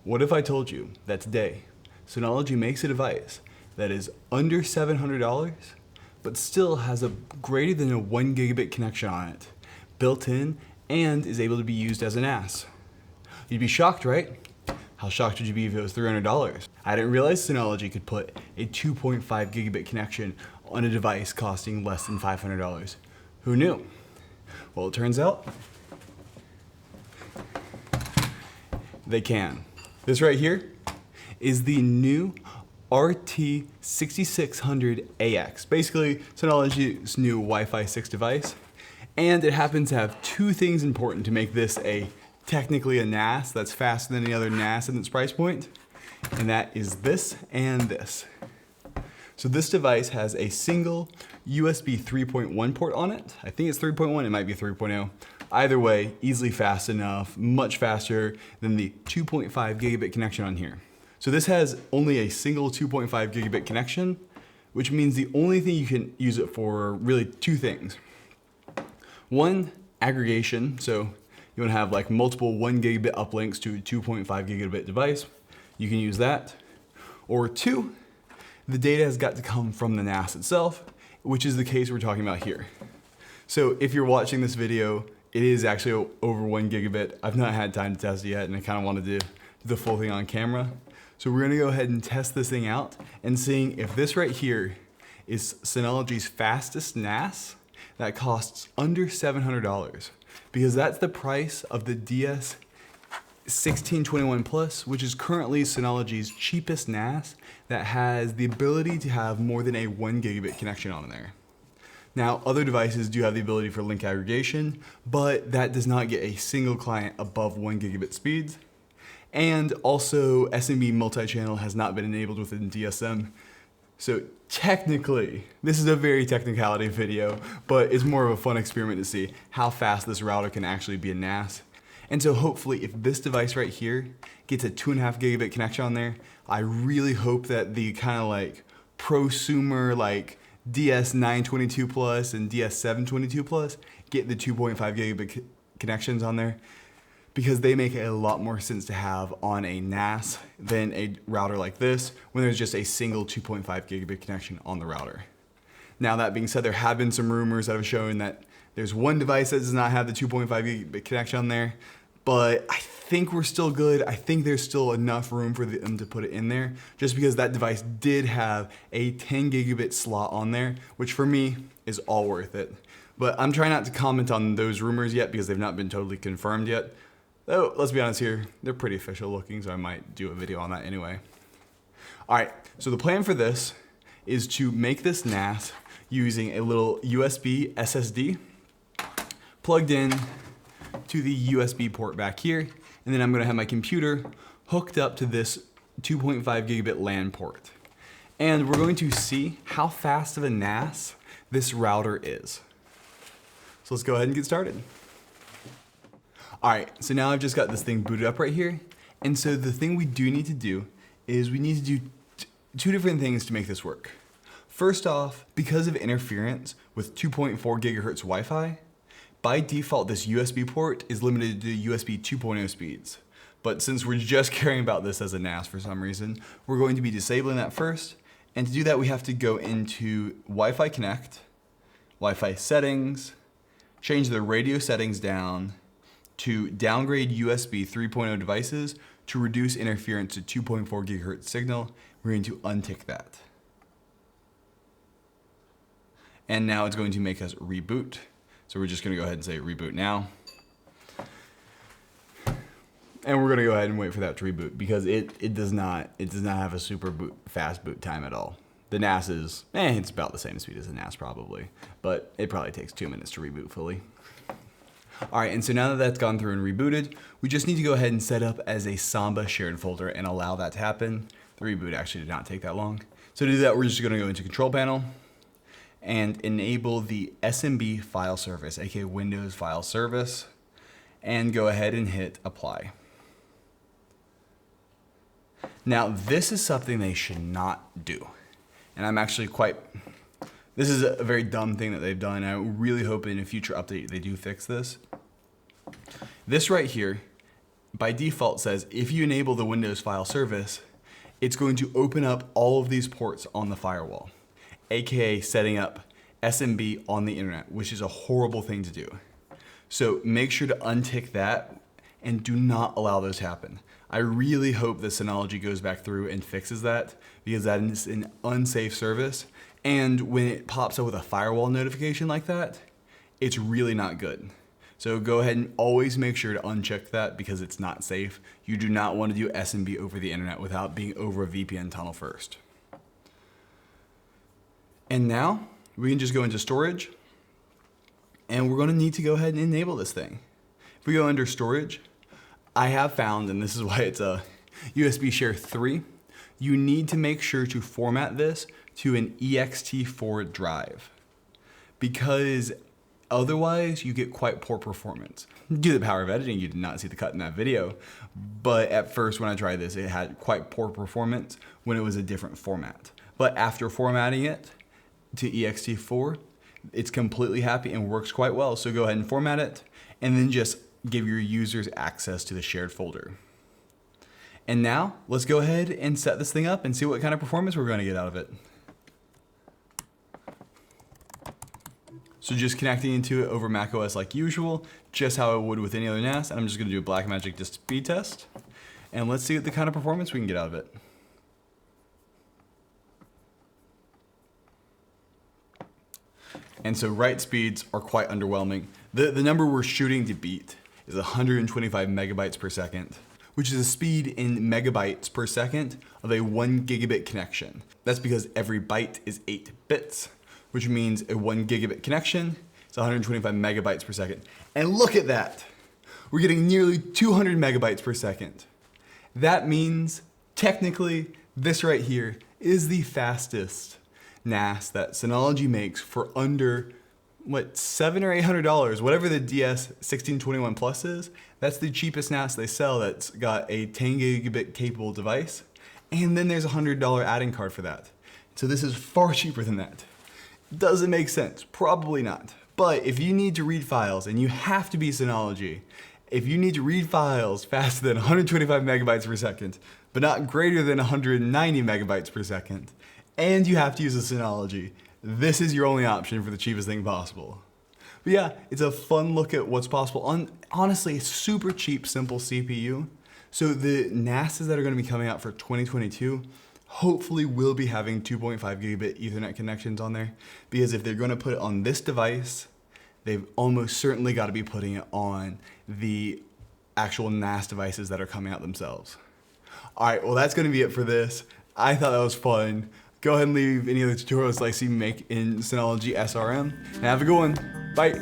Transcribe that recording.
What if I told you that today, Synology makes a device that is under $700, but still has a greater than a 1 gigabit connection on it, built in, and is able to be used as a NAS? You'd be shocked, right? How shocked would you be if it was $300? I didn't realize Synology could put a 2.5 gigabit connection on a device costing less than $500. Who knew? Well, it turns out they can. This right here is the new RT6600ax, basically Synology's new Wi-Fi 6 device. And it happens to have two things important to make this technically a NAS that's faster than any other NAS in its price point. And that is this and this. So this device has a single USB 3.1 port on it. I think it's 3.1, it might be 3.0. Either way, easily fast enough, much faster than the 2.5 gigabit connection on here. So this has only a single 2.5 gigabit connection, which means the only thing you can use it for are really two things. One, aggregation. So you want to have like multiple 1 gigabit uplinks to a 2.5 gigabit device. You can use that. Or two, the data has got to come from the NAS itself, which is the case we're talking about here. So if you're watching this video, it is actually over 1 gigabit. I've not had time to test it yet, and I kind of want to do the full thing on camera. So we're going to go ahead and test this thing out and seeing if this right here is Synology's fastest NAS that costs under $700, because that's the price of the DS1621 Plus, which is currently Synology's cheapest NAS that has the ability to have more than a 1 gigabit connection on there. Now, other devices do have the ability for link aggregation, but that does not get a single client above 1 gigabit speeds. And also, SMB multi-channel has not been enabled within DSM. So technically, this is a very technicality video, but it's more of a fun experiment to see how fast this router can actually be a NAS. And so hopefully, if this device right here gets a 2.5 gigabit connection on there, I really hope that the kind of like prosumer like DS922 Plus and DS722 Plus get the 2.5 gigabit connections on there, because they make a lot more sense to have on a NAS than a router like this when there's just a single 2.5 gigabit connection on the router. Now that being said, there have been some rumors that have shown that there's one device that does not have the 2.5 gigabit connection on there, but I think we're still good. I think there's still enough room for them to put it in there, just because that device did have a 10 gigabit slot on there, which for me is all worth it. But I'm trying not to comment on those rumors yet because they've not been totally confirmed yet. Though, let's be honest here, they're pretty official looking, so I might do a video on that anyway. All right, so the plan for this is to make this NAS using a little USB SSD plugged in to the USB port back here, and then I'm gonna have my computer hooked up to this 2.5 gigabit LAN port. And we're going to see how fast of a NAS this router is. So let's go ahead and get started. All right, so now I've just got this thing booted up right here. And so the thing we do need to do is we need to do two different things to make this work. First off, because of interference with 2.4 gigahertz Wi-Fi, by default, this USB port is limited to USB 2.0 speeds. But since we're just caring about this as a NAS for some reason, we're going to be disabling that first. And to do that, we have to go into Wi-Fi Connect, Wi-Fi settings, change the radio settings down, to downgrade USB 3.0 devices to reduce interference to 2.4 gigahertz signal. We're going to untick that. And now it's going to make us reboot. So we're just going to go ahead and say reboot now. And we're going to go ahead and wait for that to reboot, because it does not have a super fast boot time at all. The NAS is, it's about the same speed as the NAS probably, but it probably takes 2 minutes to reboot fully. All right, and so now that that's gone through and rebooted, we just need to go ahead and set up as a Samba shared folder and allow that to happen. The reboot actually did not take that long. So to do that, we're just gonna go into Control Panel and enable the SMB file service, aka Windows File Service, and go ahead and hit Apply. Now, this is something they should not do. And I'm actually this is a very dumb thing that they've done. I really hope in a future update they do fix this. This right here, by default says if you enable the Windows file service, it's going to open up all of these ports on the firewall, aka setting up SMB on the internet, which is a horrible thing to do. So make sure to untick that and do not allow those to happen. I really hope that Synology goes back through and fixes that, because that is an unsafe service. And when it pops up with a firewall notification like that, it's really not good. So go ahead and always make sure to uncheck that, because it's not safe. You do not want to do SMB over the internet without being over a VPN tunnel first. And now we can just go into storage, and we're going to need to go ahead and enable this thing. If we go under storage, I have found, and this is why it's a USB share 3, you need to make sure to format this to an ext4 drive, because otherwise you get quite poor performance. Due to the power of editing, you did not see the cut in that video, but at first when I tried this, it had quite poor performance when it was a different format. But after formatting it to ext4, it's completely happy and works quite well. So go ahead and format it, and then just give your users access to the shared folder. And now let's go ahead and set this thing up and see what kind of performance we're going to get out of it. So just connecting into it over macOS like usual, just how I would with any other NAS, and I'm just going to do a Blackmagic disk speed test, and let's see what the kind of performance we can get out of it. And so write speeds are quite underwhelming. The number we're shooting to beat is 125 megabytes per second, which is a speed in megabytes per second of a 1 gigabit connection. That's because every byte is 8 bits, which means a 1 gigabit connection is 125 megabytes per second. And look at that. We're getting nearly 200 megabytes per second. That means technically this right here is the fastest NAS that Synology makes for under, what, $700 or $800, whatever the DS1621 Plus is. That's the cheapest NAS they sell that's got a 10 gigabit capable device. And then there's a $100 add-in card for that. So this is far cheaper than that. Does it make sense? Probably not. But if you need to read files, and you have to be Synology, if you need to read files faster than 125 megabytes per second, but not greater than 190 megabytes per second, and you have to use a Synology, this is your only option for the cheapest thing possible. But yeah, it's a fun look at what's possible. Honestly, a super cheap, simple CPU. So the NASs that are going to be coming out for 2022 hopefully will be having 2.5 gigabit Ethernet connections on there, because if they're going to put it on this device, they've almost certainly got to be putting it on the actual NAS devices that are coming out themselves. All right, well, that's going to be it for this. I thought that was fun. Go ahead and leave any other tutorials like see me make in Synology SRM, and have a good one. Bye.